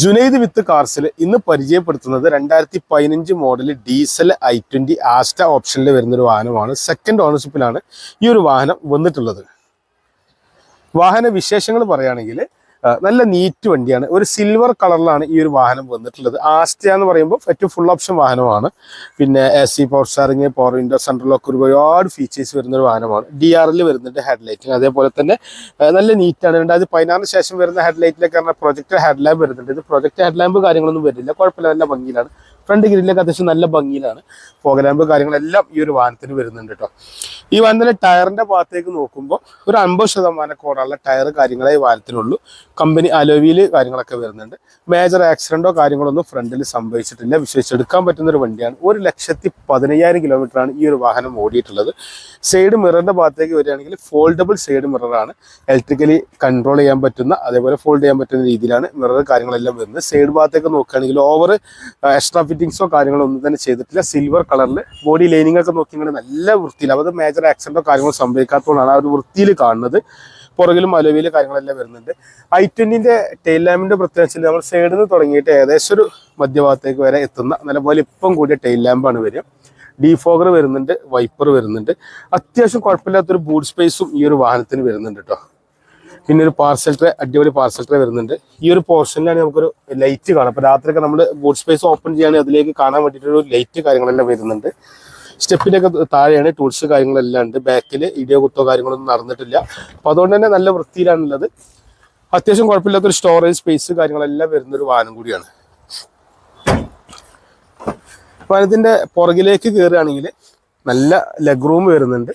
ജുനൈദ് വിത്ത് കാർസിൽ ഇന്ന് പരിചയപ്പെടുത്തുന്നത് 2015 model diesel i20 Asta ഓപ്ഷനിൽ വരുന്നൊരു വാഹനമാണ്. സെക്കൻഡ് ഓണർഷിപ്പിലാണ് ഈ ഒരു വാഹനം വന്നിട്ടുള്ളത്. വാഹന വിശേഷങ്ങൾ പറയുകയാണെങ്കിൽ നല്ല നീറ്റ് വണ്ടിയാണ്. ഒരു സിൽവർ കളറിലാണ് ഈ ഒരു വാഹനം വന്നിട്ടുള്ളത്. ആസ്റ്റ എന്ന് പറയുമ്പോൾ ഏറ്റവും ഫുൾ ഓപ്ഷൻ വാഹനമാണ്. പിന്നെ AC power steering, power window, central lock, ഒരുപാട് ഫീച്ചേഴ്സ് വരുന്നൊരു വാഹനമാണ്. DRL വരുന്നുണ്ട് ഹെഡ്ലൈറ്റിങ്. അതേപോലെ തന്നെ നല്ല നീറ്റാണ്. 2016 ശേഷം വരുന്ന ഹെഡ്ലൈറ്റിലൊക്കെ പറഞ്ഞാൽ പ്രൊജക്ടർ ഹെഡ് ലാമ്പ് വരുന്നുണ്ട്. ഇത് പ്രൊജക്ടർ ഹെഡ് ലാമ്പ് കാര്യങ്ങളൊന്നും വരുന്നില്ല, കുഴപ്പമില്ല, നല്ല ഭംഗിയിലാണ്. ഫ്രണ്ട് ഗ്രില്ലൊക്കെ അത്യാവശ്യം നല്ല ഭംഗിയിലാണ്. ഫോഗലാമ്പ് കാര്യങ്ങളെല്ലാം ഈ ഒരു വാഹനത്തിന് വരുന്നുണ്ട് കേട്ടോ. ഈ വാഹനത്തിൻ്റെ ടയറിൻ്റെ ഭാഗത്തേക്ക് നോക്കുമ്പോൾ ഒരു 50% കോടുള്ള ടയർ കാര്യങ്ങളെ ഈ വാഹനത്തിനുള്ളൂ. കമ്പനി അലോവിയിൽ കാര്യങ്ങളൊക്കെ വരുന്നുണ്ട്. മേജർ ആക്സിഡൻറ്റോ കാര്യങ്ങളൊന്നും ഫ്രണ്ടിൽ സംഭവിച്ചിട്ടില്ല. വിശ്വസിച്ചെടുക്കാൻ പറ്റുന്നൊരു വണ്ടിയാണ്. 1,15,000 കിലോമീറ്ററാണ് ഈ ഒരു വാഹനം ഓടിയിട്ടുള്ളത്. സൈഡ് മിററിൻ്റെ ഭാഗത്തേക്ക് വരികയാണെങ്കിൽ ഫോൾഡബിൾ സൈഡ് മിററാണ്. ഇലക്ട്രിക്കലി കൺട്രോൾ ചെയ്യാൻ പറ്റുന്ന, അതേപോലെ ഫോൾഡ് ചെയ്യാൻ പറ്റുന്ന രീതിയിലാണ് മിറർ കാര്യങ്ങളെല്ലാം വരുന്നത്. സൈഡ് ഭാഗത്തേക്ക് നോക്കുകയാണെങ്കിൽ ഓവർ എക്സ്ട്രാ ഫിറ്റിങ്സോ കാര്യങ്ങളോ ഒന്നും തന്നെ ചെയ്തിട്ടില്ല. സിൽവർ കളറിൽ ബോഡി ലൈനിങ് ഒക്കെ നോക്കിയാൽ നല്ല വൃത്തിയിൽ, അത് മേജർ ആക്സിഡൻറ്റോ കാര്യങ്ങളോ സംഭവിക്കാത്തതുകൊണ്ടാണ് ആ ഒരു വൃത്തിയിൽ കാണുന്നത്. പുറകിലും അലോവിയിൽ കാര്യങ്ങളെല്ലാം വരുന്നുണ്ട്. i20ൻ്റെ ടെയിൽ ലാമ്പിൻ്റെ പ്രത്യേകിച്ച് നമ്മൾ സൈഡിൽ നിന്ന് തുടങ്ങിയിട്ട് ഏകദേശം ഒരു മധ്യഭാഗത്തേക്ക് വരെ എത്തുന്ന നല്ലപോലെ ഇപ്പം കൂടിയ ടെയിൽ ലാമ്പാണ് വരിക. ഡീഫോഗർ വരുന്നുണ്ട്, വൈപ്പർ വരുന്നുണ്ട്. അത്യാവശ്യം കുഴപ്പമില്ലാത്തൊരു ബൂട്ട് സ്പേസും ഈ ഒരു വാഹനത്തിന് വരുന്നുണ്ട് കേട്ടോ. പിന്നെ ഒരു പാർസൽ ട്രേ, അടിപൊളി പാർസൽ ട്രേ വരുന്നുണ്ട്. ഈ ഒരു പോർഷനിലാണ് നമുക്കൊരു ലൈറ്റ് കാണാം. അപ്പോൾ രാത്രിയൊക്കെ നമ്മൾ ബൂട്ട് സ്പേസ് ഓപ്പൺ ചെയ്യുകയാണെങ്കിൽ അതിലേക്ക് കാണാൻ വേണ്ടിയിട്ടൊരു ലൈറ്റ് കാര്യങ്ങളെല്ലാം വരുന്നുണ്ട്. സ്റ്റെപ്പിൻ്റെയൊക്കെ താഴെയാണ് ടൂൾസ് കാര്യങ്ങളെല്ലാം ഉണ്ട്. ബാക്കിൽ ഇടിയോ കുത്തോ കാര്യങ്ങളൊന്നും നടന്നിട്ടില്ല. അപ്പോൾ അതുകൊണ്ട് തന്നെ നല്ല വൃത്തിയിലാണുള്ളത്. അത്യാവശ്യം കുഴപ്പമില്ലാത്തൊരു സ്റ്റോറേജ് സ്പേസ് കാര്യങ്ങളെല്ലാം വരുന്നൊരു വാഹനം കൂടിയാണ്. വാഹനത്തിൻ്റെ പുറകിലേക്ക് കയറുകയാണെങ്കിൽ നല്ല ലെഗ് റൂം വരുന്നുണ്ട്.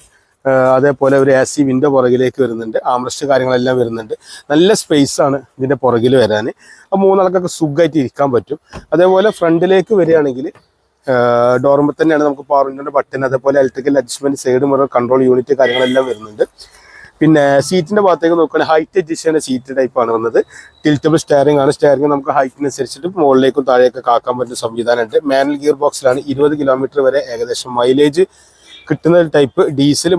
അതേപോലെ ഒരു AC വിൻഡോ പുറകിലേക്ക് വരുന്നുണ്ട്. ആംറസ്റ്റ് കാര്യങ്ങളെല്ലാം വരുന്നുണ്ട്. നല്ല സ്പേസ് ആണ് ഇതിൻ്റെ പുറകിൽ വരാൻ. അപ്പോൾ മൂന്നാൾക്കൊക്കെ സുഖമായിട്ട് ഇരിക്കാൻ പറ്റും. അതേപോലെ ഫ്രണ്ടിലേക്ക് വരികയാണെങ്കിൽ ഡോറുമ്പോൾ തന്നെയാണ് നമുക്ക് പവർ വിൻഡോൻ്റെ ബട്ടൺ, അതേപോലെ electrical adjustment, side mirror, control unit കാര്യങ്ങളെല്ലാം വരുന്നുണ്ട്. പിന്നെ സീറ്റിൻ്റെ ഭാഗത്തേക്ക് നോക്കുകയാണെങ്കിൽ ഹൈറ്റ് അഡ്ജസ്റ്റ് ചെയ്യുന്ന സീറ്റ് ടൈപ്പാണ് വന്നത്. ടിൽറ്റബിൾ സ്റ്റിയറിംഗ് ആണ്. സ്റ്റിയറിംഗ് നമുക്ക് ഹൈറ്റിനനുസരിച്ചിട്ട് മുകളിലേക്കും താഴേക്കും കാക്കാൻ പറ്റുന്ന സംവിധാനമുണ്ട്. Manual gear ബോക്സിലാണ്. 20 കിലോമീറ്റർ വരെ ഏകദേശം മൈലേജ് കിട്ടുന്ന ടൈപ്പ് ഡീസൽ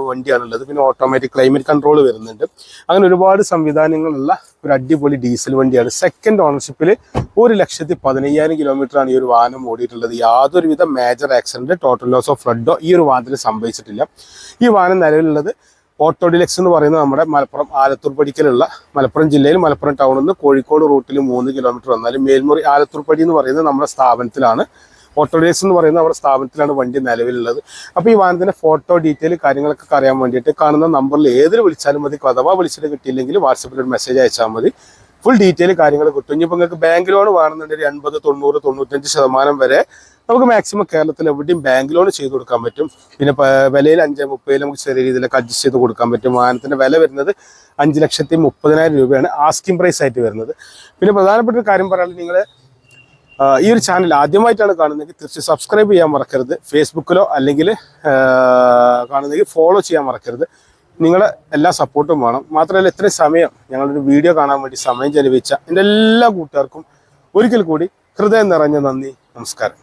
വണ്ടിയാണുള്ളത്. പിന്നെ ഓട്ടോമാറ്റിക് ക്ലൈമറ്റ് കൺട്രോൾ വരുന്നുണ്ട്. അങ്ങനെ ഒരുപാട് സംവിധാനങ്ങളുള്ള ഒരു അടിപൊളി ഡീസൽ വണ്ടിയാണ്. സെക്കൻഡ് ഓണർഷിപ്പിൽ 1,15,000 കിലോമീറ്ററാണ് ഈ ഒരു വാഹനം ഓടിയിട്ടുള്ളത്. യാതൊരുവിധ major accident, total loss of ഫ്ലഡോ ഈ ഒരു വാഹനത്തിന് സംഭവിച്ചിട്ടില്ല. ഈ വാഹനം നിലവിലുള്ളത് ഓട്ടോ ഡിലക്സ് എന്ന് പറയുന്നത് നമ്മുടെ മലപ്പുറം ആലത്തൂർ പടിക്കലുള്ള, മലപ്പുറം ജില്ലയിൽ മലപ്പുറം ടൗണിൽ നിന്ന് കോഴിക്കോട് റൂട്ടിൽ 3 കിലോമീറ്റർ വന്നാലും മേൽമുറി ആലത്തൂർ പടി എന്ന് പറയുന്നത് നമ്മുടെ സ്ഥാപനത്തിലാണ്. ഓട്ടോ ഡിലക്സ് എന്ന് പറയുന്ന നമ്മുടെ സ്ഥാപനത്തിലാണ് വണ്ടി നിലവിലുള്ളത്. അപ്പോൾ ഈ വാഹനത്തിൻ്റെ ഫോട്ടോ ഡീറ്റെയിൽ കാര്യങ്ങളൊക്കെ അറിയാൻ വേണ്ടിയിട്ട് കാണുന്ന നമ്പറിൽ ഏതിൽ വിളിച്ചാലും മതി. അഥവാ വിളിച്ചിട്ട് കിട്ടിയില്ലെങ്കിൽ വാട്സപ്പിൽ ഒരു മെസ്സേജ് അയച്ചാൽ മതി. ഫുൾ ഡീറ്റെയിൽ കാര്യങ്ങൾ കിട്ടും. ഇനിയിപ്പോൾ നിങ്ങൾക്ക് ബാങ്ക് ലോൺ വേണമെന്നുണ്ടെങ്കിൽ 80, 90, 95% വരെ നമുക്ക് മാക്സിമം കേരളത്തിൽ എവിടെയും ബാങ്ക് ലോൺ ചെയ്ത് കൊടുക്കാൻ പറ്റും. പിന്നെ വിലയിൽ 5-30 നമുക്ക് ചെറിയ രീതിയിലൊക്കെ അഡ്ജസ്റ്റ് ചെയ്ത് കൊടുക്കാൻ പറ്റും. വാഹനത്തിൻ്റെ വില വരുന്നത് 5,30,000 രൂപയാണ് ആസ്കിംഗ് പ്രൈസ് ആയിട്ട് വരുന്നത്. പിന്നെ പ്രധാനപ്പെട്ട ഒരു കാര്യം പറയാനുള്ളത്, നിങ്ങൾ ഈ ഒരു ചാനൽ ആദ്യമായിട്ടാണ് കാണുന്നതെങ്കിൽ തീർച്ചയായും സബ്സ്ക്രൈബ് ചെയ്യാൻ മറക്കരുത്. ഫേസ്ബുക്കിലോ അല്ലെങ്കിൽ കാണുന്നെങ്കിൽ ഫോളോ ചെയ്യാൻ മറക്കരുത്. നിങ്ങളെ എല്ലാ സപ്പോർട്ടും വേണം. മാത്രമല്ല ഇത്രയും സമയം ഞങ്ങളൊരു വീഡിയോ കാണാൻ വേണ്ടി സമയം ചെലവഴിച്ച എൻ്റെ എല്ലാ കൂട്ടുകാർക്കും ഒരിക്കൽ കൂടി ഹൃദയം നിറഞ്ഞ നന്ദി, നമസ്കാരം.